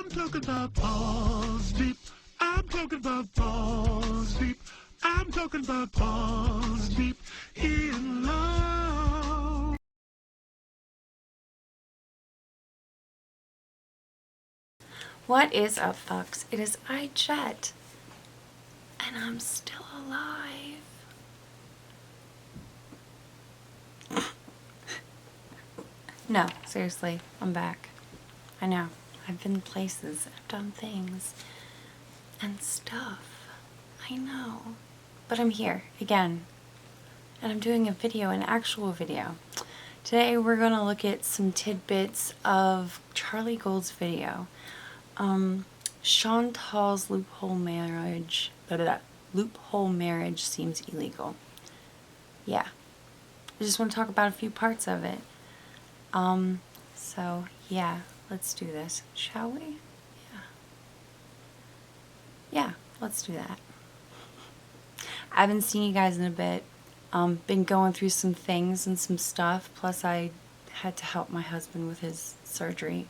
I'm talking about balls deep. I'm talking about balls deep. I'm talking about balls deep in love. What is up, folks? It is I, Jet, and I'm still alive. No, seriously, I'm back. I know. I've been places, I've done things and stuff. I know. But I'm here again. And I'm doing a video, an actual video. Today we're going to look at some tidbits of Charlie Gould's video. Chantels loophole marriage. Loophole marriage seems illegal. Yeah. I just want to talk about a few parts of it. So yeah, let's do this, shall we? Yeah, let's do that. I haven't seen you guys in a bit. Been going through some things and some stuff, plus I had to help my husband with his surgery.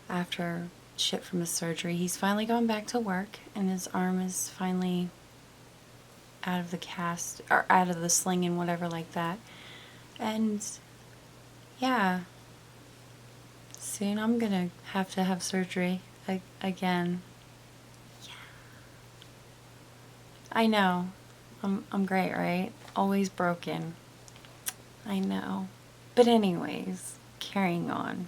After shit from his surgery, he's finally gone back to work, and his arm is finally out of the cast, or out of the sling and whatever like that. And yeah, soon I'm gonna have to have surgery again. Yeah. I know. I'm great, right? Always broken. I know. But anyways, carrying on.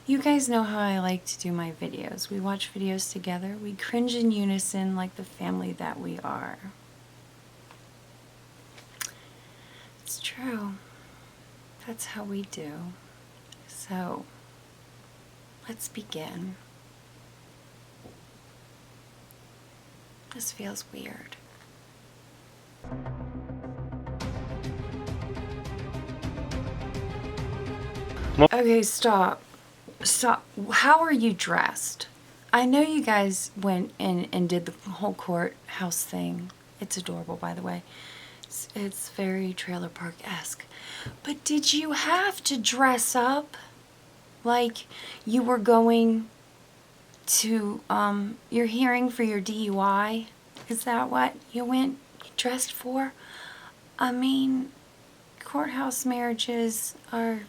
You guys know how I like to do my videos. We watch videos together. We cringe in unison like the family that we are. It's true. That's how we do. So, let's begin. This feels weird. Okay, stop. Stop. How are you dressed? I know you guys went in and did the whole courthouse thing. It's adorable, by the way. It's very trailer park-esque. But did you have to dress up like you were going to your hearing for your DUI? Is that what you went dressed for? I mean, courthouse marriages are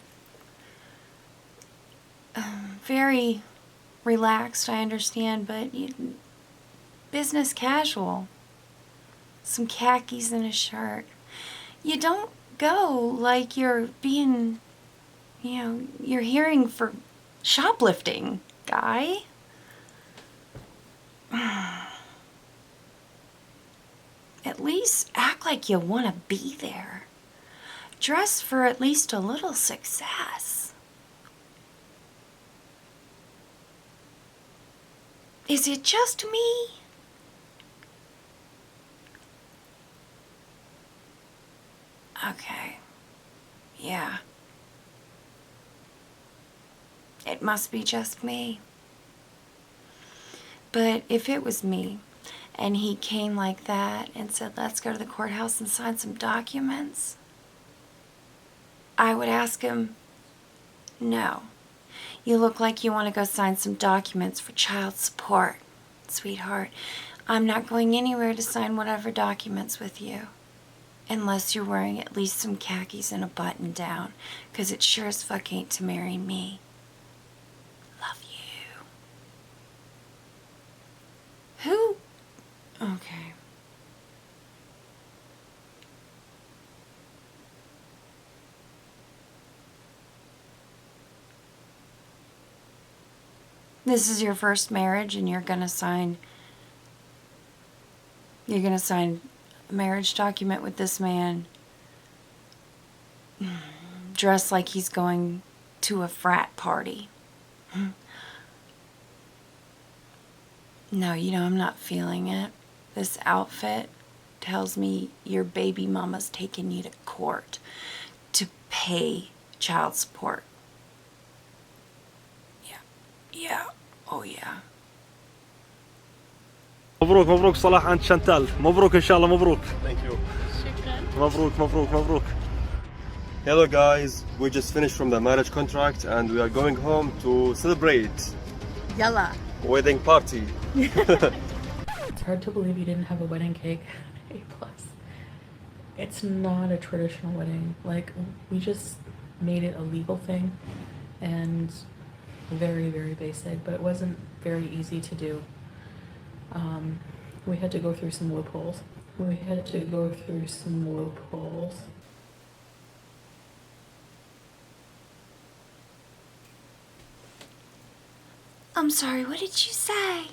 very relaxed, I understand, but business casual. Some khakis and a shirt. You don't go like you're being, you're hearing for shoplifting, guy. At least act like you want to be there. Dress for at least a little success. Is it just me? Okay. Yeah. It must be just me. But if it was me, and he came like that and said, let's go to the courthouse and sign some documents, I would ask him, no. You look like you want to go sign some documents for child support. Sweetheart, I'm not going anywhere to sign whatever documents with you. Unless you're wearing at least some khakis and a button down. Because it sure as fuck ain't to marry me. Love you. Who? Okay. This is your first marriage and you're gonna sign a marriage document with this man dressed like he's going to a frat party. No, I'm not feeling it. This outfit tells me your baby mama's taking you to court to pay child support. Yeah. Oh yeah. مبروك مبروك صلاح عند شانتال. مبروك إن شاء الله مبروك. Thank you. مبروك مبروك مبروك. Hello guys, we just finished from the marriage contract and we are going home to celebrate. Yalla. Wedding party. It's hard to believe you didn't have a wedding cake. A plus. It's not a traditional wedding. Like, we just made it a legal thing and very, very basic, but it wasn't very easy to do. We had to go through some loopholes. I'm sorry, what did you say?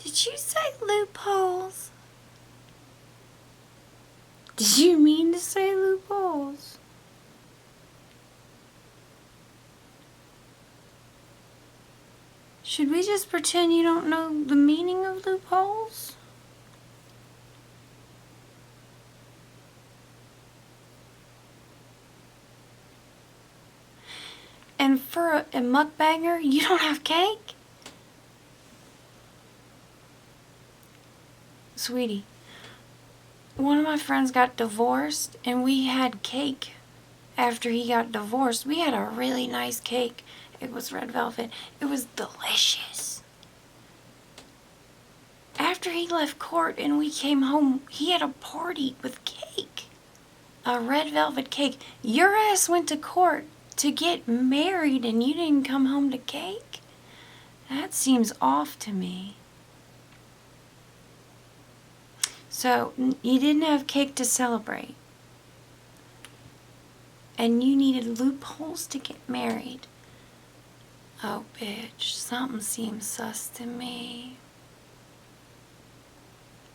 Did you say loopholes? Did you mean to say loopholes? Should we just pretend you don't know the meaning of loopholes? And for a mukbanger, you don't have cake? Sweetie, one of my friends got divorced and we had cake after he got divorced. We had a really nice cake. It was red velvet. It was delicious. After he left court and we came home, he had a party with cake. A red velvet cake. Your ass went to court to get married and you didn't come home to cake? That seems off to me. So, you didn't have cake to celebrate. And you needed loopholes to get married. Oh, bitch, something seems sus to me.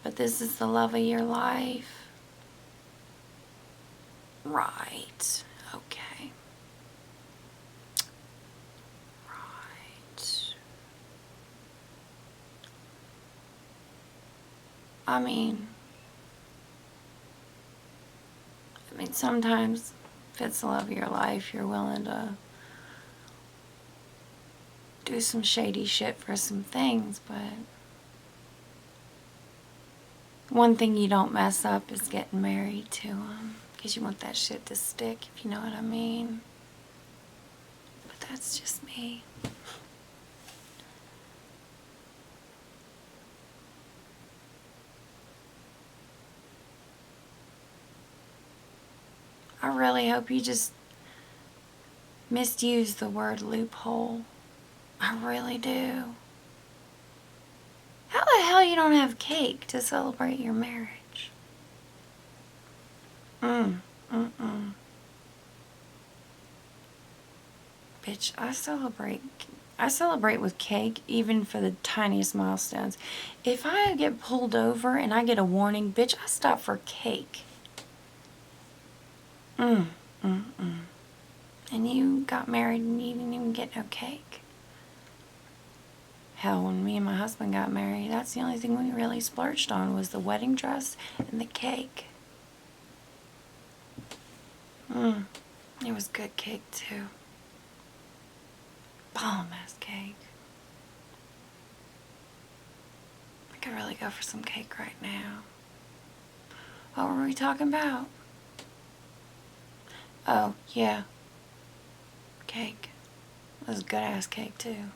But this is the love of your life. Right. Okay. Right. I mean, sometimes if it's the love of your life, you're willing to do some shady shit for some things, but one thing you don't mess up is getting married to him, because you want that shit to stick, if you know what I mean. But that's just me. I really hope you just misused the word loophole. I really do. How the hell you don't have cake to celebrate your marriage? Bitch, I celebrate with cake even for the tiniest milestones. If I get pulled over and I get a warning, bitch, I stop for cake. And you got married and you didn't even get no cake. Hell, when me and my husband got married, that's the only thing we really splurged on was the wedding dress and the cake. It was good cake too. Bomb ass cake. I could really go for some cake right now. What were we talking about? Oh, yeah. Cake. It was good ass cake too.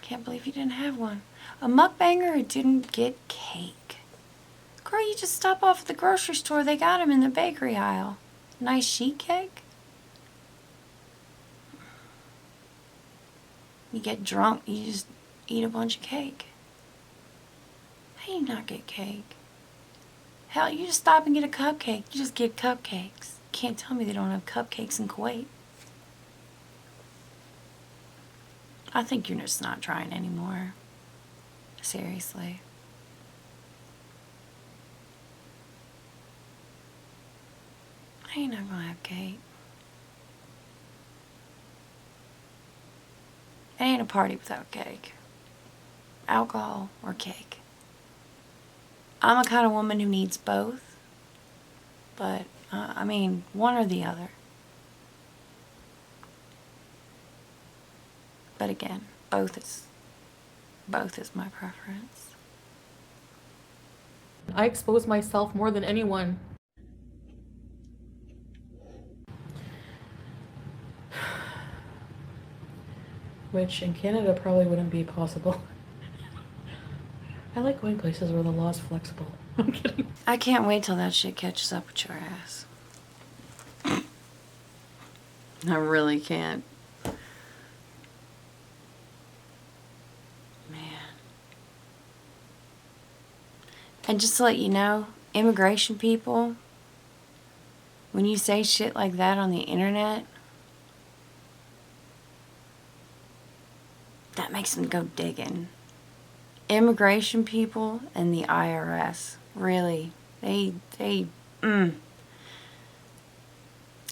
Can't believe you didn't have one. A mukbanger who didn't get cake. Girl, you just stop off at the grocery store. They got them in the bakery aisle. Nice sheet cake. You get drunk, you just eat a bunch of cake. How do you not get cake? Hell, you just stop and get a cupcake. You just get cupcakes. Can't tell me they don't have cupcakes in Kuwait. I think you're just not trying anymore. Seriously. I ain't not gonna have cake. It ain't a party without cake. Alcohol or cake. I'm a kind of woman who needs both. But, I mean, one or the other. But again, both is my preference. I expose myself more than anyone. which in Canada probably wouldn't be possible. I like going places where the law is flexible. I'm kidding. I can't wait till that shit catches up with your ass. I really can't. Man. And just to let you know, immigration people, when you say shit like that on the internet, that makes them go digging. Immigration people and the IRS, really, it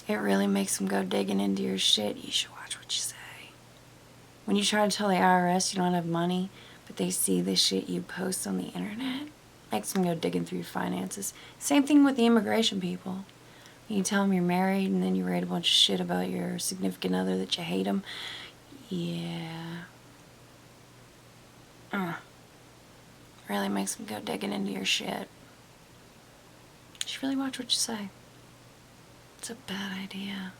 really makes them go digging into your shit. You should watch what you say. When you try to tell the IRS you don't have money, but they see the shit you post on the internet, makes them go digging through your finances. Same thing with the immigration people. You tell them you're married and then you write a bunch of shit about your significant other that you hate them. Yeah. Really makes them go digging into your shit. You should really watch what you say. It's a bad idea.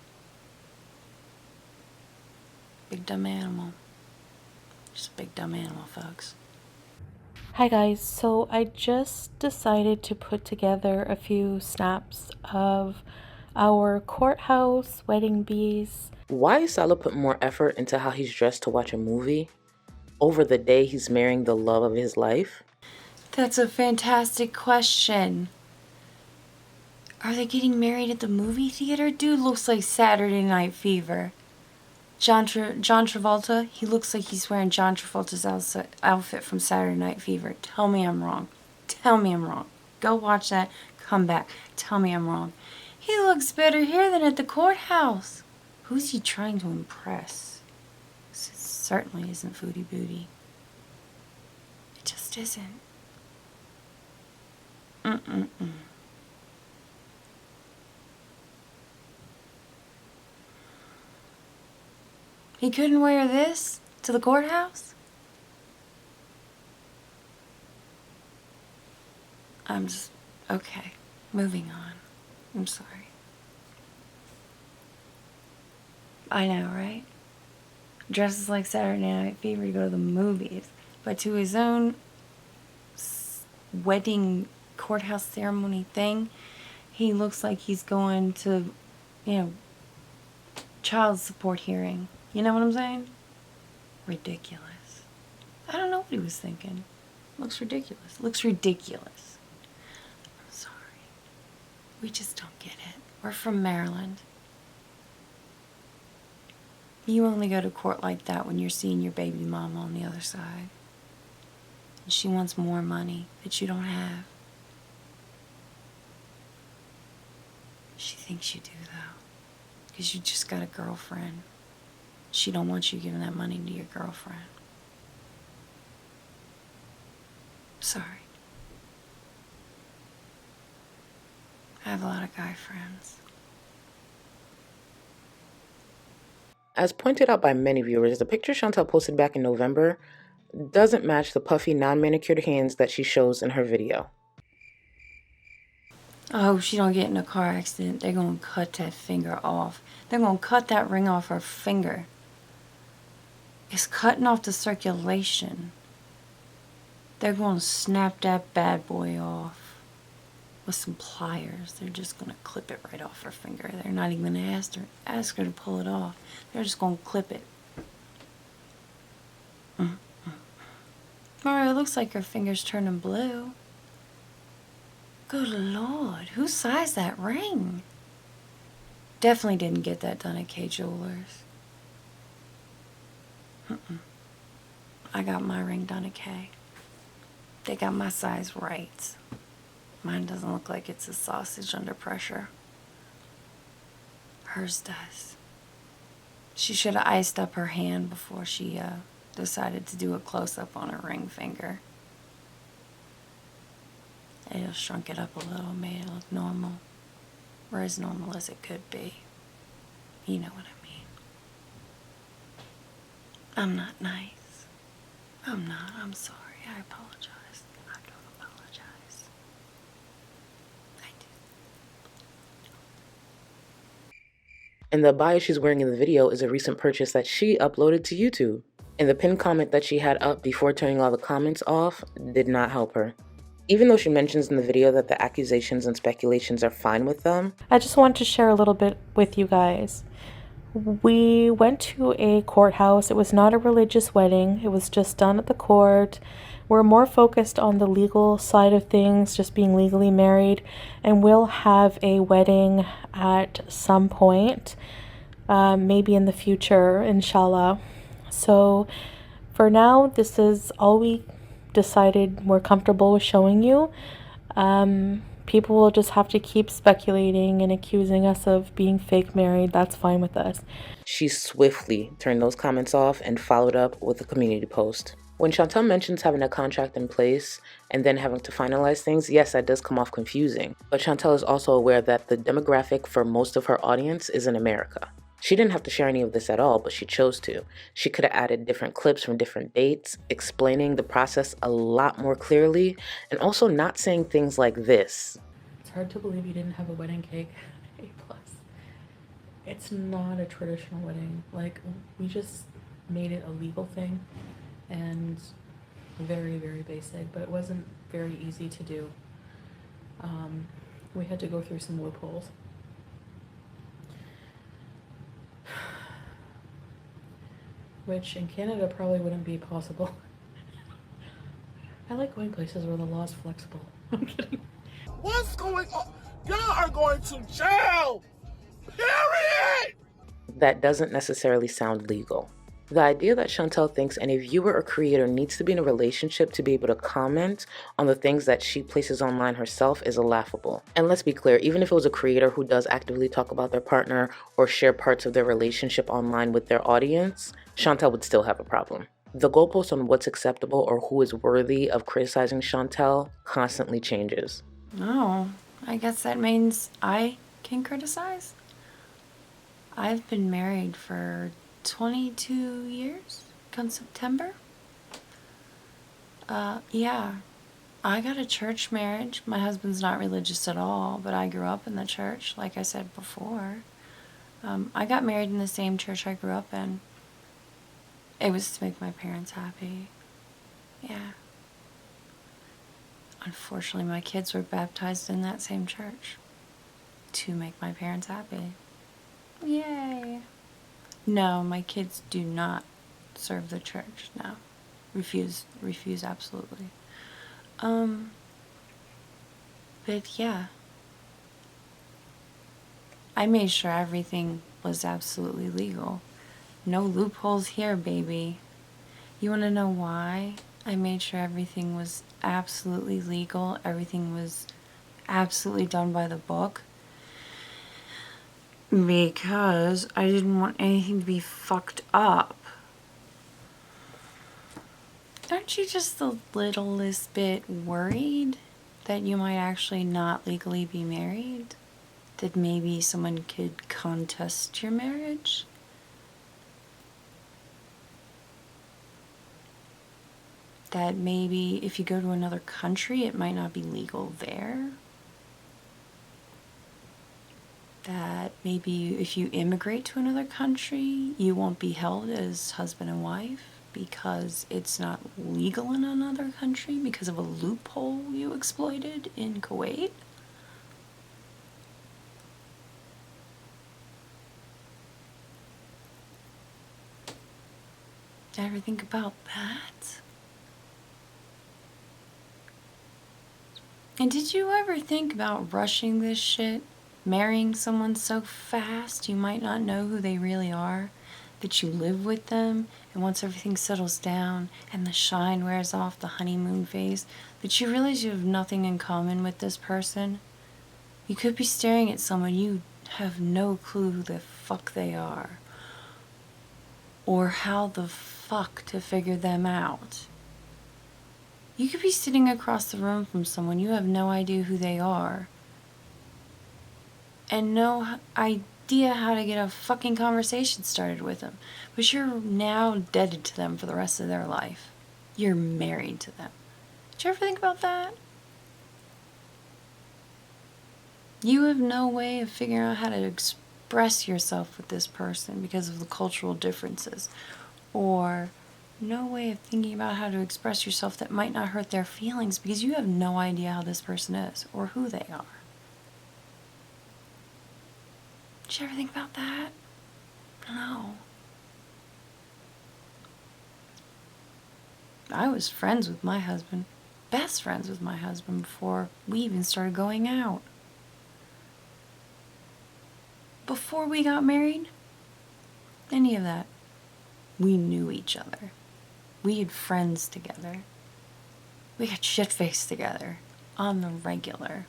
Big dumb animal. Just a big dumb animal, folks. Hi guys, so I just decided to put together a few snaps of our courthouse wedding bees. Why Salah put more effort into how he's dressed to watch a movie over the day he's marrying the love of his life? That's a fantastic question. Are they getting married at the movie theater? Dude looks like Saturday Night Fever. John Travolta, he looks like he's wearing John Travolta's outfit from Saturday Night Fever. Tell me I'm wrong. Tell me I'm wrong. Go watch that, come back. Tell me I'm wrong. He looks better here than at the courthouse. Who's he trying to impress? It certainly isn't Foodie Booty. It just isn't. He couldn't wear this to the courthouse? Okay, moving on. I'm sorry. I know, right? Dresses like Saturday Night Fever to go to the movies, but to his own wedding courthouse ceremony thing, he looks like he's going to, child support hearing. You know what I'm saying? Ridiculous. I don't know what he was thinking. Looks ridiculous. Looks ridiculous. I'm sorry. We just don't get it. We're from Maryland. You only go to court like that when you're seeing your baby mama on the other side. And she wants more money that you don't have. She thinks you do, though. Because you just got a girlfriend. She don't want you giving that money to your girlfriend. Sorry. I have a lot of guy friends. As pointed out by many viewers, the picture Chantel posted back in November doesn't match the puffy, non-manicured hands that she shows in her video. I hope she don't get in a car accident. They're going to cut that finger off. They're going to cut that ring off her finger. It's cutting off the circulation. They're going to snap that bad boy off with some pliers. They're just going to clip it right off her finger. They're not even going to ask her to pull it off. They're just going to clip it. Mario, it looks like her finger's turning blue. Good Lord, who sized that ring? Definitely didn't get that done at K Jewelers. I got my ring done at K. They got my size right. Mine doesn't look like it's a sausage under pressure. Hers does. She should have iced up her hand before she decided to do a close-up on her ring finger. It just shrunk it up a little, made it look normal. Or as normal as it could be. You know what I mean. I'm not nice. I'm not. I'm sorry. I apologize. I don't apologize. I do. And the abaya she's wearing in the video is a recent purchase that she uploaded to YouTube. And the pinned comment that she had up before turning all the comments off did not help her. Even though she mentions in the video that the accusations and speculations are fine with them, I just want to share a little bit with you guys. We went to a courthouse. It was not a religious wedding. It was just done at the court. We're more focused on the legal side of things, just being legally married. And we'll have a wedding at some point, maybe in the future, inshallah. So for now, this is all we decided we're comfortable with showing you. People will just have to keep speculating and accusing us of being fake married. That's fine with us. she swiftly turned those comments off and followed up with a community post. When Chantel mentions having a contract in place and then having to finalize things, yes, that does come off confusing. But Chantel is also aware that the demographic for most of her audience is in America. She didn't have to share any of this at all, but she chose to. She could have added different clips from different dates, explaining the process a lot more clearly, and also not saying things like this. It's hard to believe you didn't have a wedding cake. A+. It's not a traditional wedding. Like, we just made it a legal thing and very, very basic, but it wasn't very easy to do. We had to go through some loopholes. Which in Canada probably wouldn't be possible. I like going places where the law is flexible. I'm kidding. What's going on? Y'all are going to jail! Period! That doesn't necessarily sound legal. The idea that Chantel thinks any viewer or creator needs to be in a relationship to be able to comment on the things that she places online herself is laughable. And let's be clear, even if it was a creator who does actively talk about their partner or share parts of their relationship online with their audience, Chantel would still have a problem. The goalpost on what's acceptable or who is worthy of criticizing Chantel constantly changes. Oh, I guess that means I can criticize? I've been married for 22 years come September. Yeah, I got a church marriage. My husband's not religious at all, but I grew up in the church, like I said before. I got married in the same church I grew up in. It was to make my parents happy. Yeah. Unfortunately, my kids were baptized in that same church to make my parents happy. Yay. No, my kids do not serve the church. No. Refuse absolutely. But yeah. I made sure everything was absolutely legal. No loopholes here, baby. You want to know why? I made sure everything was absolutely legal. Everything was absolutely done by the book. Because I didn't want anything to be fucked up. Aren't you just the littlest bit worried that you might actually not legally be married? That maybe someone could contest your marriage? That maybe if you go to another country, it might not be legal there? That maybe if you immigrate to another country, you won't be held as husband and wife because it's not legal in another country because of a loophole you exploited in Kuwait? Ever think about that? And did you ever think about rushing this shit? Marrying someone so fast you might not know who they really are, that you live with them, and once everything settles down and the shine wears off the honeymoon phase, that you realize you have nothing in common with this person? You could be staring at someone you have no clue who the fuck they are, or how the fuck to figure them out. You could be sitting across the room from someone you have no idea who they are, and no idea how to get a fucking conversation started with them. But you're now indebted to them for the rest of their life. You're married to them. Did you ever think about that? You have no way of figuring out how to express yourself with this person because of the cultural differences. Or no way of thinking about how to express yourself that might not hurt their feelings because you have no idea how this person is or who they are. Did you ever think about that? No. I was friends with my husband, best friends with my husband before we even started going out. Before we got married, any of that. We knew each other. We had friends together. We got shit-faced together on the regular.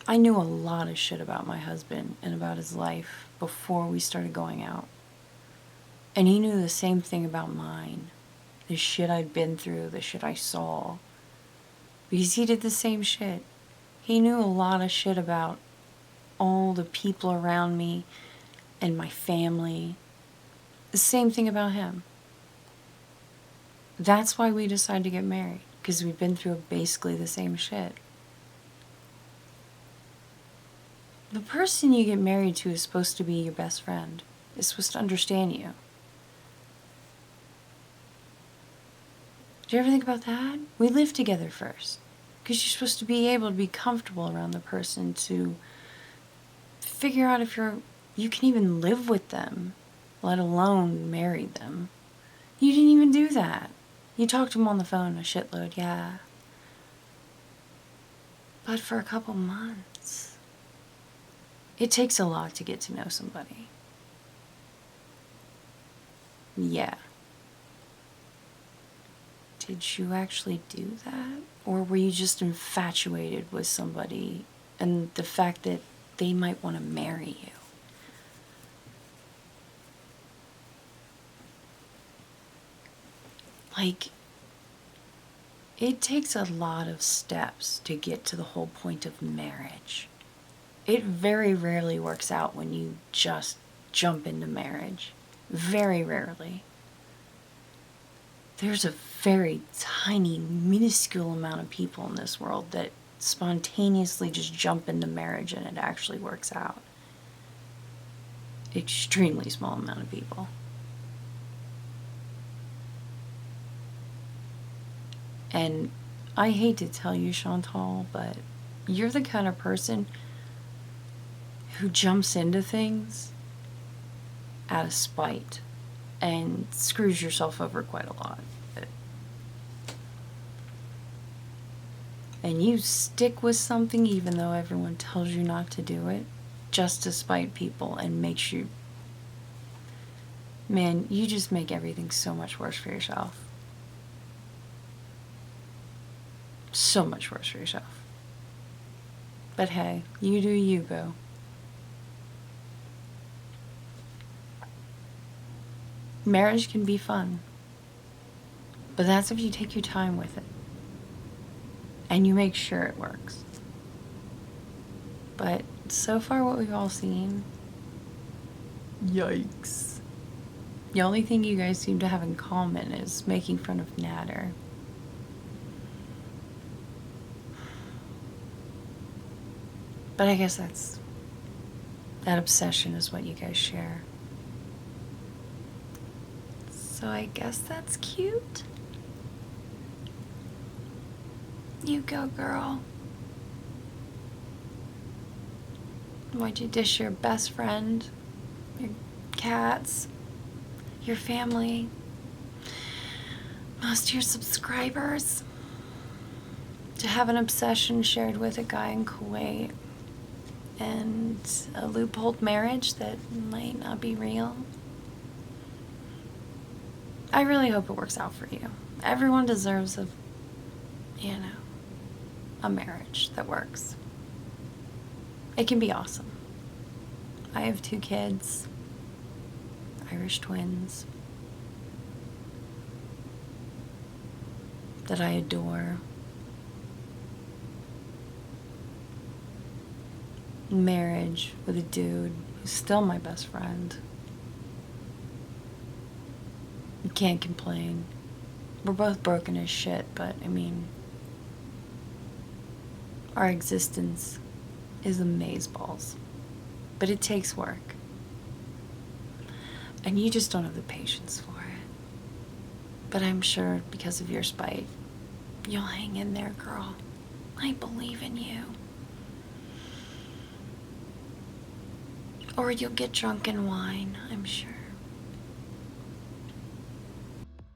I knew a lot of shit about my husband and about his life before we started going out. And he knew the same thing about mine. The shit I'd been through, the shit I saw. Because he did the same shit. He knew a lot of shit about all the people around me and my family. The same thing about him. That's why we decided to get married. Because we've been through basically the same shit. The person you get married to is supposed to be your best friend. Is supposed to understand you. Do you ever think about that? We live together first. Because you're supposed to be able to be comfortable around the person to figure out if you can even live with them, let alone marry them. You didn't even do that. You talked to them on the phone a shitload, yeah. But for a couple months, it takes a lot to get to know somebody. Yeah. Did you actually do that? Or were you just infatuated with somebody and the fact that they might want to marry you? Like, it takes a lot of steps to get to the whole point of marriage. It very rarely works out when you just jump into marriage. Very rarely. There's a very tiny, minuscule amount of people in this world that spontaneously just jump into marriage and it actually works out. Extremely small amount of people. And I hate to tell you, Chantal, but you're the kind of person who jumps into things out of spite and screws yourself over quite a lot. And you stick with something even though everyone tells you not to do it, just to spite people and makes you... Man, you just make everything so much worse for yourself. So much worse for yourself. But hey, you do you, boo. Marriage can be fun. But that's if you take your time with it. And you make sure it works. But so far what we've all seen... Yikes. The only thing you guys seem to have in common is making fun of Natter. But I guess that obsession is what you guys share. So I guess that's cute. You go, girl. Why'd you dish your best friend, your cats, your family, most of your subscribers, to have an obsession shared with a guy in Kuwait and a loopholed marriage that might not be real? I really hope it works out for you. Everyone deserves a marriage that works. It can be awesome. I have 2 kids, Irish twins, that I adore. Marriage with a dude who's still my best friend. You can't complain. We're both broken as shit, but I mean, our existence is amazeballs. But it takes work. And you just don't have the patience for it. But I'm sure because of your spite, you'll hang in there, girl. I believe in you. Or you'll get drunk in wine, I'm sure.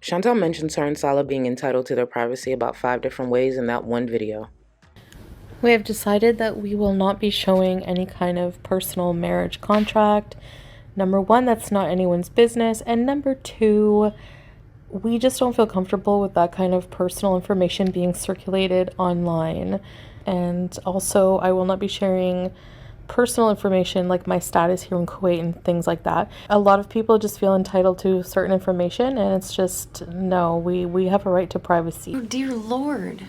Chantel mentions her and Salah being entitled to their privacy about 5 different ways in that one video. We have decided that we will not be showing any kind of personal marriage contract. Number one, that's not anyone's business. And number two, we just don't feel comfortable with that kind of personal information being circulated online. And also, I will not be sharing personal information like my status here in Kuwait and things like that. A lot of people just feel entitled to certain information, and it's just, no, we have a right to privacy. Oh, dear Lord.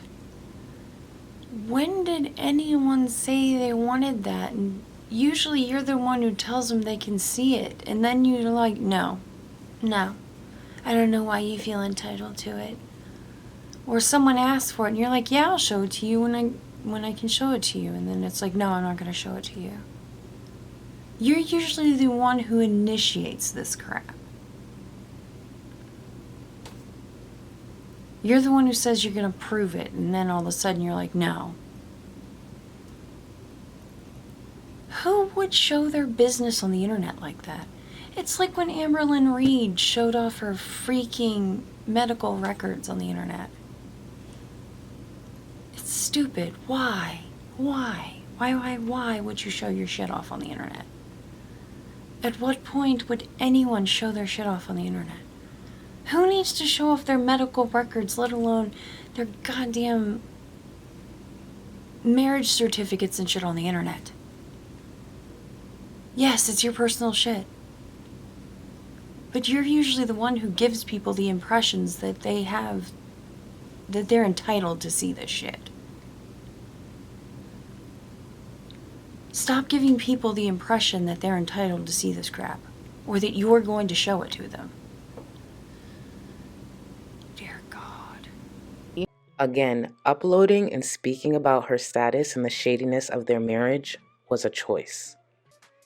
When did anyone say they wanted that? And usually you're the one who tells them they can see it. And then you're like, no. I don't know why you feel entitled to it. Or someone asks for it and you're like, yeah, I'll show it to you when I can show it to you. And then it's like, no, I'm not going to show it to you. You're usually the one who initiates this crap. You're the one who says you're going to prove it, and then all of a sudden you're like, no. Who would show their business on the internet like that? It's like when Amberlynn Reed showed off her freaking medical records on the internet. It's stupid. Why? Why would you show your shit off on the internet? At what point would anyone show their shit off on the internet? Who needs to show off their medical records, let alone their goddamn marriage certificates and shit on the internet? Yes, it's your personal shit. But you're usually the one who gives people the impressions that they're entitled to see this shit. Stop giving people the impression that they're entitled to see this crap, or that you're going to show it to them. Dear God. Again, uploading and speaking about her status and the shadiness of their marriage was a choice.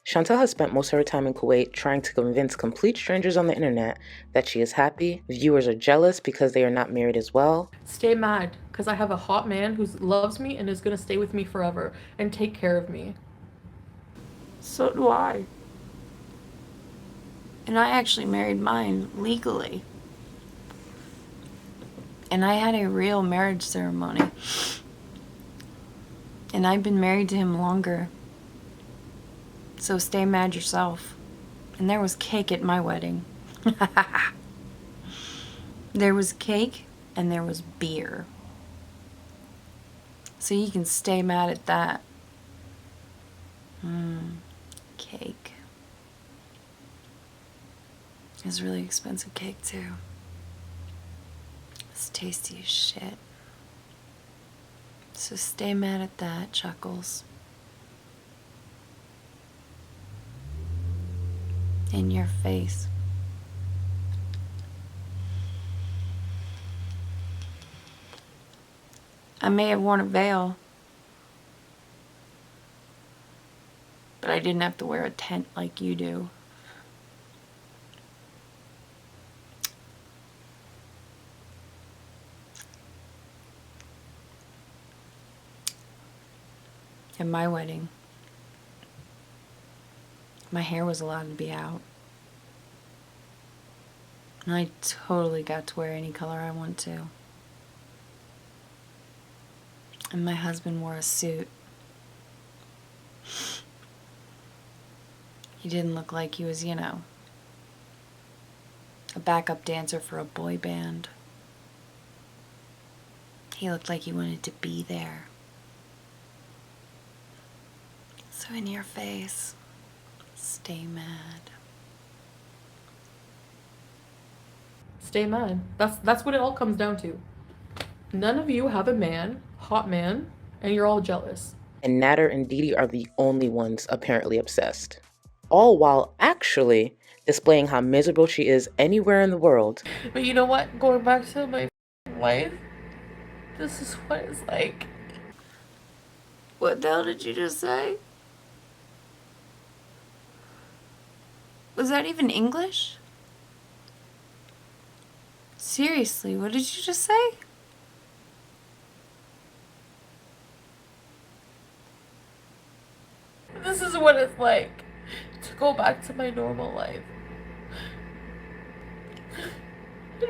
Chantel has spent most of her time in Kuwait trying to convince complete strangers on the internet that she is happy. Viewers are jealous because they are not married as well. Stay mad, because I have a hot man who loves me and is going to stay with me forever and take care of me. So do I. And I actually married mine legally. And I had a real marriage ceremony. And I've been married to him longer. So stay mad yourself. And there was cake at my wedding. There was cake and there was beer. So you can stay mad at that. Cake. It's really expensive cake too. It's tasty as shit. So stay mad at that, Chuckles. In your face. I may have worn a veil, but I didn't have to wear a tent like you do. At my wedding, my hair was allowed to be out. And I totally got to wear any color I want to. And my husband wore a suit. He didn't look like he was, a backup dancer for a boy band. He looked like he wanted to be there. So in your face, stay mad. Stay mad. That's what it all comes down to. None of you have a man, hot man, and you're all jealous. And Nader and Didi are the only ones apparently obsessed. All while actually displaying how miserable she is anywhere in the world. But you know what? Going back to my life, this is what it's like. What the hell did you just say? Was that even English? Seriously, what did you just say? This is what it's like to go back to my normal life.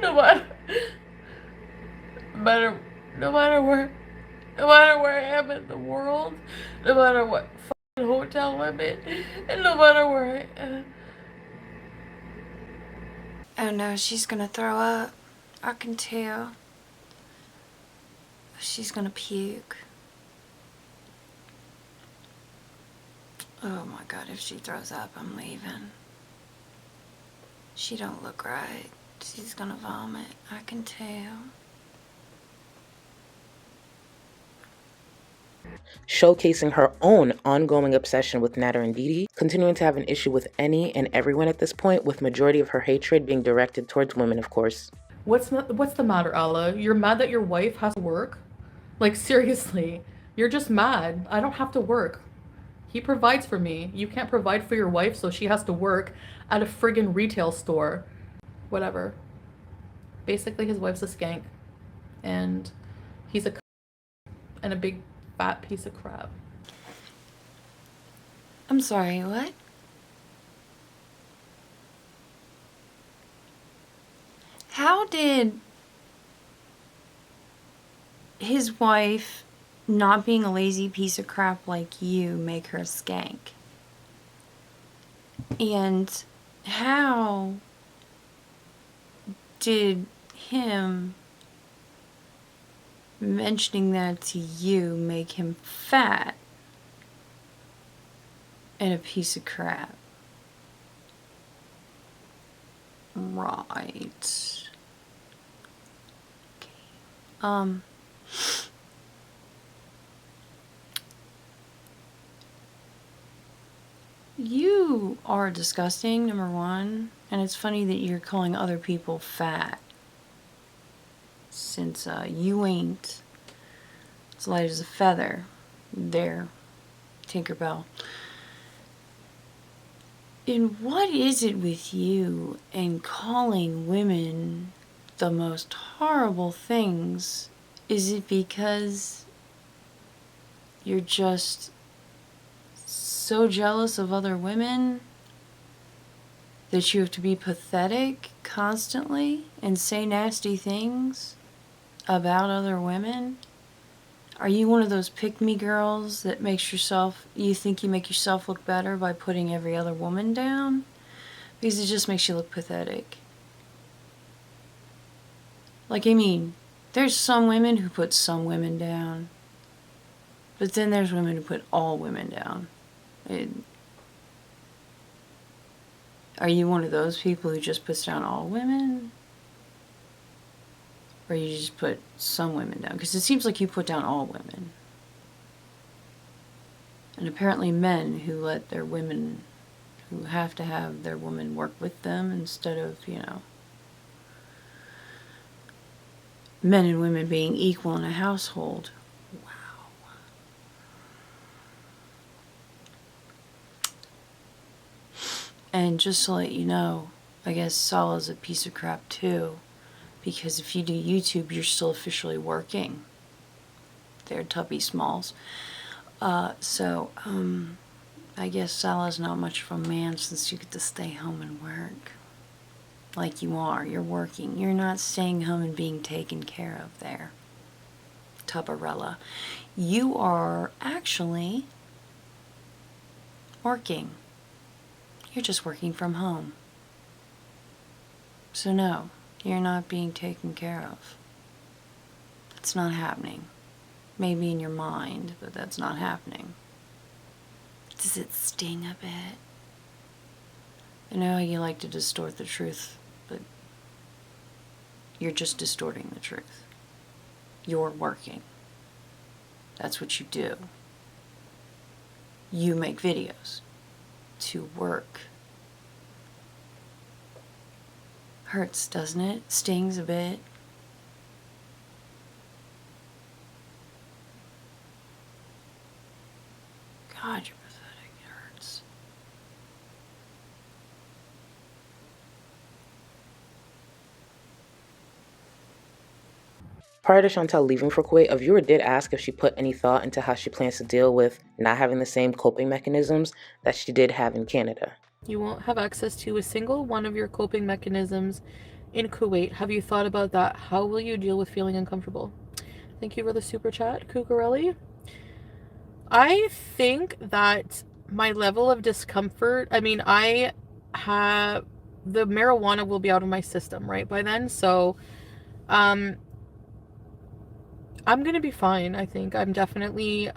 No matter, no matter where I am in the world, no matter what fucking hotel I'm in, and no matter where I am. Oh no, she's gonna throw up. I can tell. She's gonna puke. Oh my god, if she throws up, I'm leaving. She don't look right. She's gonna vomit. I can tell. Showcasing her own ongoing obsession with Natter and Didi, continuing to have an issue with any and everyone at this point, with majority of her hatred being directed towards women, of course. What's the matter, Allah? You're mad that your wife has to work? Like, seriously, you're just mad. I don't have to work. He provides for me. You can't provide for your wife, so she has to work at a friggin' retail store. Whatever. Basically, his wife's a skank. And he's and a big fat piece of crap. I'm sorry, what? How did his wife not being a lazy piece of crap like you make her a skank? And how did him mentioning that to you make him fat and a piece of crap? Right. Okay. You are disgusting, number one, and it's funny that you're calling other people fat, since you ain't as light as a feather there, Tinkerbell. And what is it with you and calling women the most horrible things? Is it because you're just so jealous of other women that you have to be pathetic constantly and say nasty things about other women? Are you one of those pick-me girls that you think you make yourself look better by putting every other woman down? Because it just makes you look pathetic. Like, I mean, there's some women who put some women down, but then there's women who put all women down. Are you one of those people who just puts down all women? Or you just put some women down? Because it seems like you put down all women. And apparently men who let their women, who have to have their woman work with them instead of, men and women being equal in a household. Wow. And just to let you know, I guess Salah's a piece of crap too. Because if you do YouTube, you're still officially working. They're Tubby Smalls. I guess Salah's not much of a man since you get to stay home and work. Like you are. You're working. You're not staying home and being taken care of there. Tubbarella. You are actually working. You're just working from home. So no. You're not being taken care of. That's not happening. Maybe in your mind, but that's not happening. Does it sting a bit? I know you like to distort the truth, but you're just distorting the truth. You're working. That's what you do. You make videos to work. Hurts, doesn't it? Stings a bit. God, you're pathetic. It hurts. Prior to Chantel leaving for Kuwait, a viewer did ask if she put any thought into how she plans to deal with not having the same coping mechanisms that she did have in Canada. You won't have access to a single one of your coping mechanisms in Kuwait. Have you thought about that? How will you deal with feeling uncomfortable? Thank you for the super chat, Kukarelli. I think that my level of discomfort, I have, the marijuana will be out of my system right by then, so I'm gonna be fine. I think I'm definitely if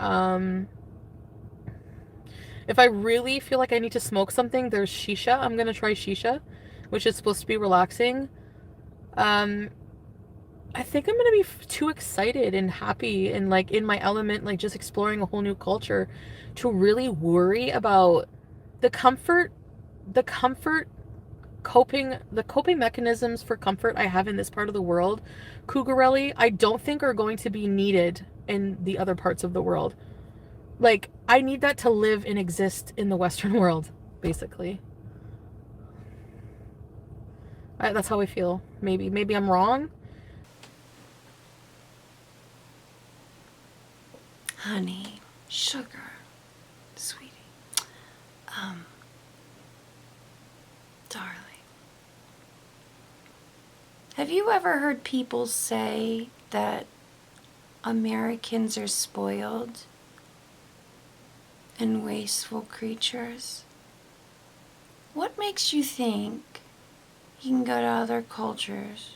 I really feel like I need to smoke something, there's shisha. I'm gonna try shisha, which is supposed to be relaxing. I think I'm gonna be too excited and happy and like in my element, like just exploring a whole new culture, to really worry about the coping mechanisms for comfort I have in this part of the world, Cougarelli, I don't think are going to be needed in the other parts of the world. Like, I need that to live and exist in the Western world, basically. That's how I feel. Maybe I'm wrong. Honey, sugar, sweetie, darling. Have you ever heard people say that Americans are spoiled and wasteful creatures? What makes you think you can go to other cultures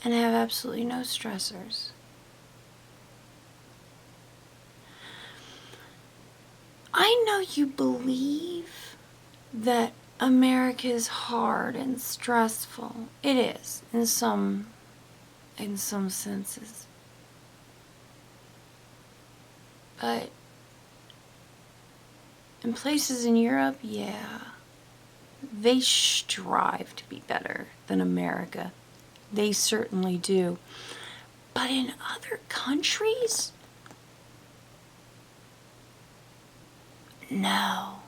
and have absolutely no stressors? I know you believe that America is hard and stressful. It is, in some senses. But in places in Europe, yeah, they strive to be better than America. They certainly do. But in other countries, no.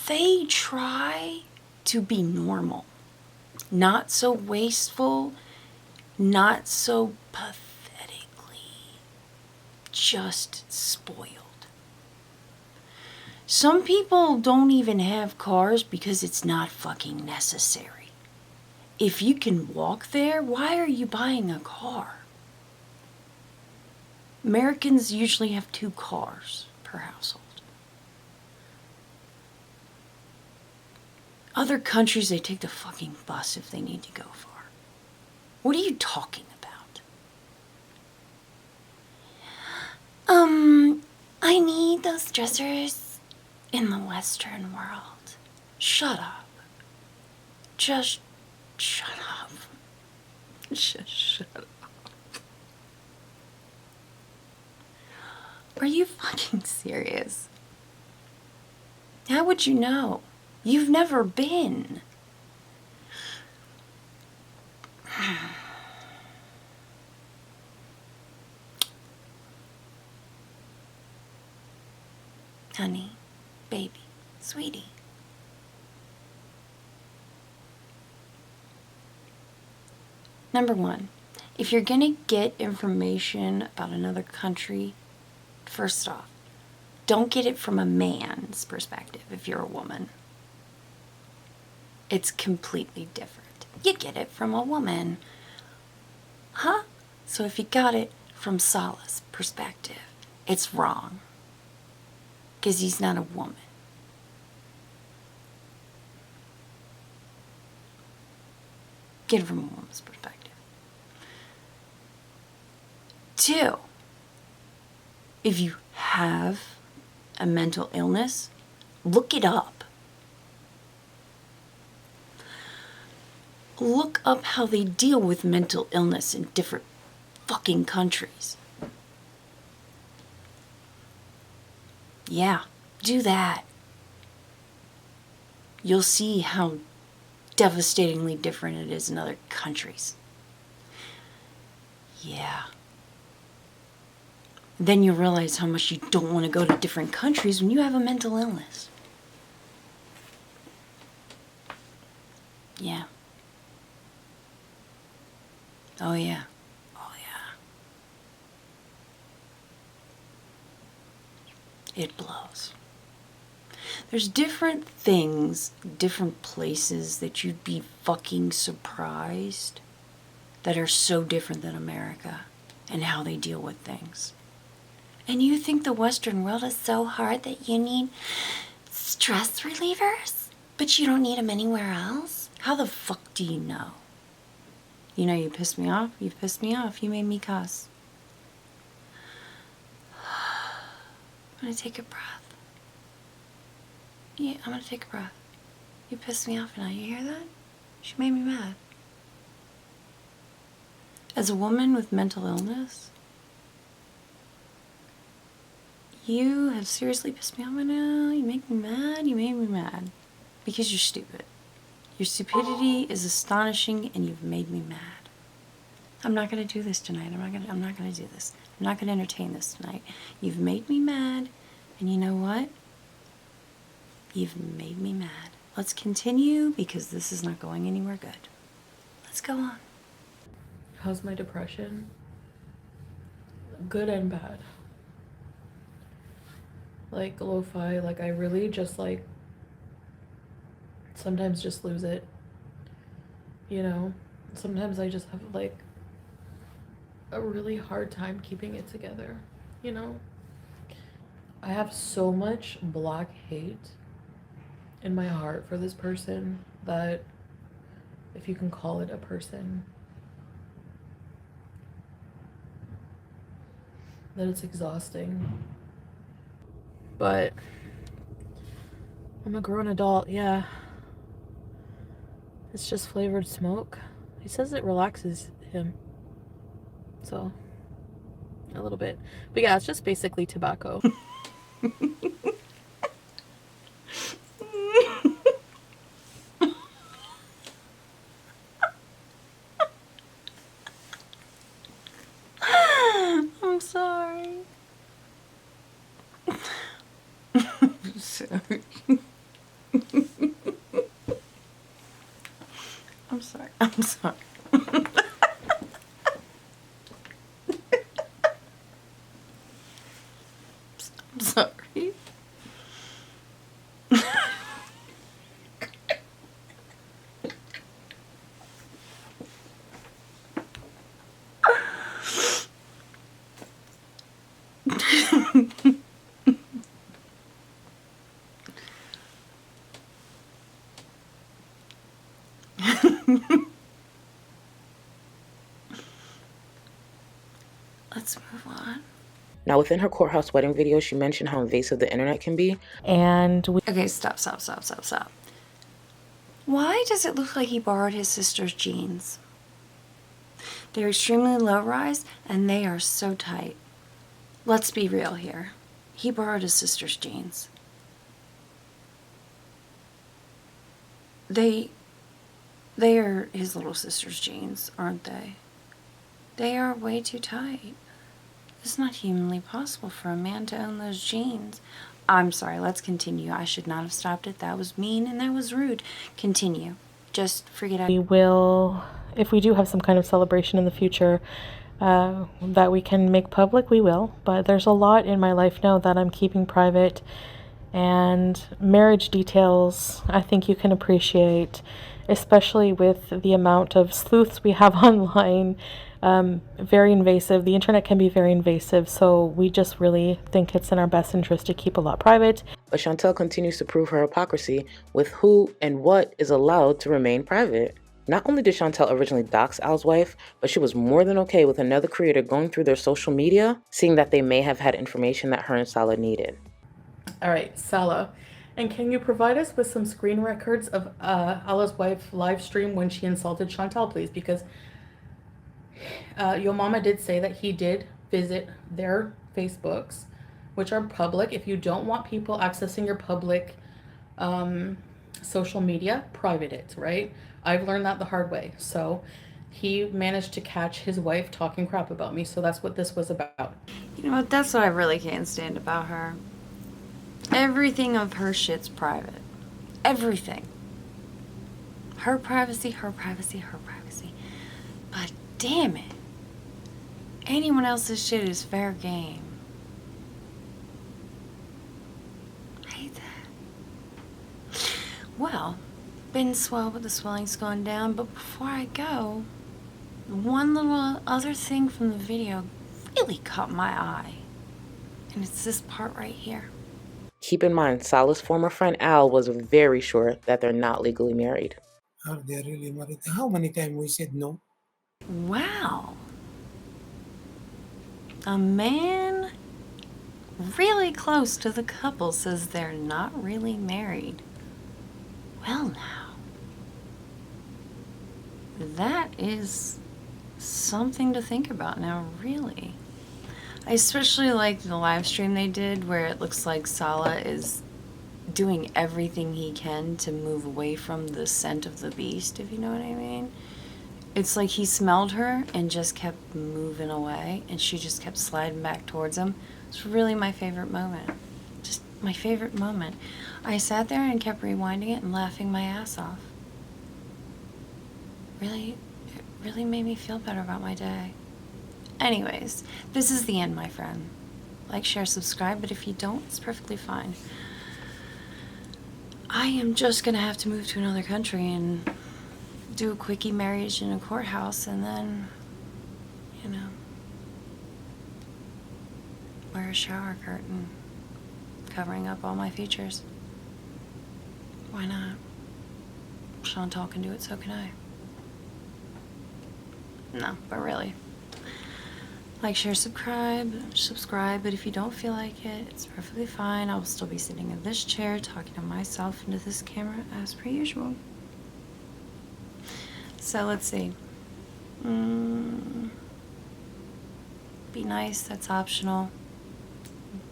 They try to be normal. Not so wasteful, not so pathetically just spoiled. Some people don't even have cars because it's not fucking necessary. If you can walk there, why are you buying a car? Americans usually have 2 cars per household. Other countries, they take the fucking bus if they need to go far. What are you talking about? I need those dressers in the Western world. Shut up. Just shut up. Just shut up. Are you fucking serious? How would you know? You've never been. Honey, baby, sweetie. Number 1, if you're gonna get information about another country, first off, don't get it from a man's perspective if you're a woman. It's completely different. You get it from a woman. Huh? So if you got it from Salah's perspective, it's wrong. Because he's not a woman. Get it from a woman's perspective. 2, if you have a mental illness, look it up. Look up how they deal with mental illness in different fucking countries. Yeah, do that. You'll see how devastatingly different it is in other countries. Yeah. Then you realize how much you don't want to go to different countries when you have a mental illness. Yeah. Oh, yeah. Oh, yeah. It blows. There's different things, different places that you'd be fucking surprised that are so different than America and how they deal with things. And you think the Western world is so hard that you need stress relievers, but you don't need them anywhere else? How the fuck do you know? You know, you pissed me off. You pissed me off. You made me cuss. I'm gonna take a breath. Yeah, I'm gonna take a breath. You pissed me off now. You hear that? She made me mad. As a woman with mental illness, you have seriously pissed me off right now. You make me mad. You made me mad. Because you're stupid. Your stupidity is astonishing and you've made me mad. I'm not gonna do this tonight. I'm not gonna do this. I'm not gonna entertain this tonight. You've made me mad, and you know what? You've made me mad. Let's continue because this is not going anywhere good. Let's go on. How's my depression? Good and bad. Like lo-fi, like I really just like sometimes just lose it. You know? Sometimes I just have like a really hard time keeping it together, you know? I have so much black hate in my heart for this person that, if you can call it a person, that it's exhausting. But I'm a grown adult, yeah. It's just flavored smoke. He says it relaxes him. So, a little bit. But yeah, it's just basically tobacco. I'm sorry. I'm sorry. I'm sorry. I'm sorry. I'm sorry. Let's move on. Now, within her courthouse wedding video, she mentioned how invasive the internet can be. And we... Okay, stop. Why does it look like he borrowed his sister's jeans? They're extremely low-rise, and they are so tight. Let's be real here. He borrowed his sister's jeans. They are his little sister's jeans, aren't they? They are way too tight. It's not humanly possible for a man to own those jeans. I'm sorry, let's continue. I should not have stopped it. That was mean and that was rude. Continue. Just forget We will, if we do have some kind of celebration in the future that we can make public, we will. But there's a lot in my life now that I'm keeping private. And marriage details, I think you can appreciate, especially with the amount of sleuths we have online. Very invasive. The internet can be very invasive, so we just really think it's in our best interest to keep a lot private. But Chantel continues to prove her hypocrisy with who and what is allowed to remain private. Not only did Chantel originally dox Al's wife, but she was more than okay with another creator going through their social media, seeing that they may have had information that her and Salah needed. All right, Salah. And can you provide us with some screen records of Allah's wife live stream when she insulted Chantel, please? Because your mama did say that he did visit their Facebooks, which are public. If you don't want people accessing your public social media, private it, right? I've learned that the hard way. So he managed to catch his wife talking crap about me. So that's what this was about. You know what? That's what I really can't stand about her. Everything of her shit's private. Everything. Her privacy, her privacy, her privacy. But damn it. Anyone else's shit is fair game. I hate that. Well, been swell, but the swelling's gone down. But before I go, one little other thing from the video really caught my eye. And it's this part right here. Keep in mind, Salah's former friend Al was very sure that they're not legally married. Are they really married? How many times we said no? Wow. A man really close to the couple says they're not really married. Well, now, that is something to think about now, really. I especially like the live stream they did where it looks like Salah is doing everything he can to move away from the scent of the beast, if you know what I mean. It's like he smelled her and just kept moving away, and she just kept sliding back towards him. It's really my favorite moment. Just my favorite moment. I sat there and kept rewinding it and laughing my ass off. It really made me feel better about my day. Anyways, this is the end, my friend. Like, share, subscribe, but if you don't, it's perfectly fine. I am just gonna have to move to another country and do a quickie marriage in a courthouse and then, wear a shower curtain covering up all my features. Why not? Chantal can do it, so can I. No, but really. Like, share, subscribe, but if you don't feel like it, it's perfectly fine. I will still be sitting in this chair talking to myself into this camera as per usual. So let's see. Be nice, that's optional.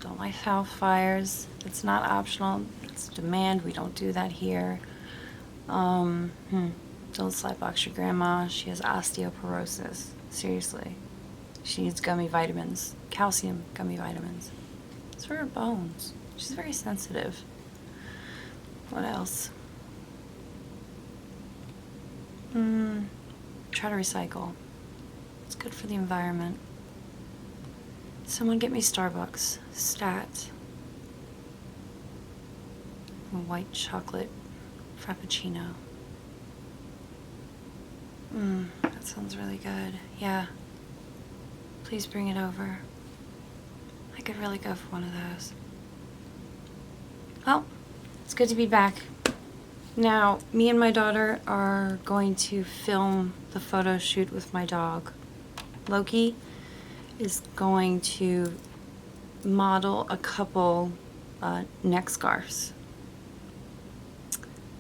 Don't like house fires. It's not optional, it's demand. We don't do that here. Don't slap box your grandma. She has osteoporosis. Seriously. She needs gummy vitamins, calcium gummy vitamins. It's for her bones. She's very sensitive. What else? Try to recycle. It's good for the environment. Someone get me Starbucks. Stat. A white chocolate frappuccino. That sounds really good. Yeah. Please bring it over. I could really go for one of those. Well, it's good to be back. Now, me and my daughter are going to film the photo shoot with my dog. Loki is going to model a couple neck scarves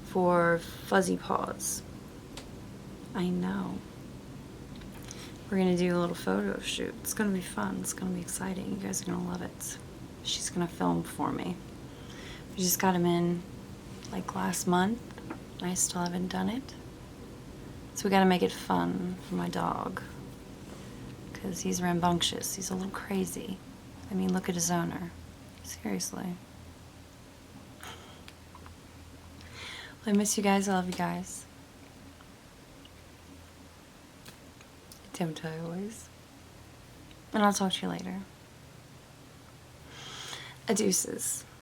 for Fuzzy Paws. I know. We're gonna do a little photo shoot. It's gonna be fun. It's gonna be exciting. You guys are gonna love it. She's gonna film for me. We just got him in like last month. I still haven't done it. So we gotta make it fun for my dog. Because he's rambunctious. He's a little crazy. I mean, look at his owner. Seriously. I miss you guys. I love you guys. Don't I always? And I'll talk to you later. Adeuces.